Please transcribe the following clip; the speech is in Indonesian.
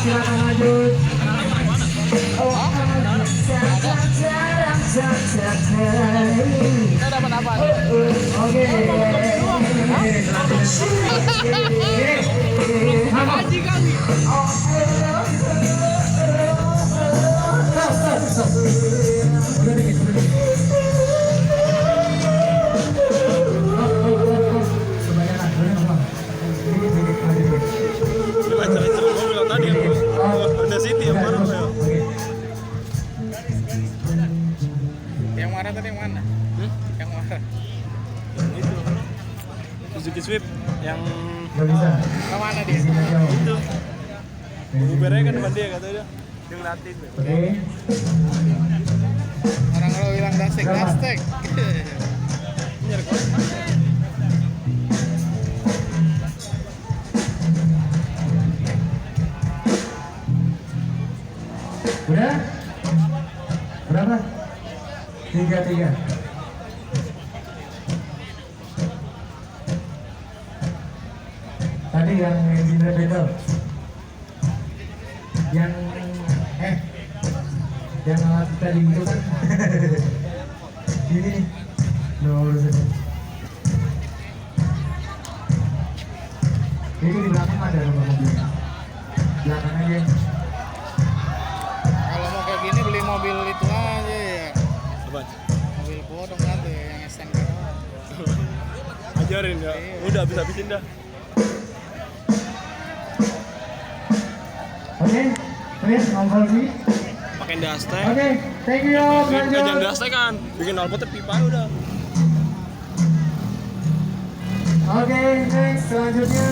silakan lanjut. Kita dapat apa? Oke. Haji kali. Yang mana tadi yang mana? Yang mana? Suzuki Swift yang Gak bisa. Yang mana dia? itu Ubernya kan depan dia kata dia ngeliatin. Oke. Orang kalau bilang dastek. Udah? Berapa? 3. Tadi yang engineer battle. Yang yang alat tadi itu kan. Ini nih. Lurus aja. Itu di belakang ada rumah mobilnya. Belakang aja. Kalau mau kayak gini beli mobil itu aja ya. Apa? Mobil bodong kan tuh yang SNK. Ajarin ya. Udah habis-habisin dah. Oke, please ngobrol sih. Pakai dastek. Oke, thank you. Jangan Lanjut. dastek kan. Bikin knalpotnya pipa udah. Oke, next selanjutnya.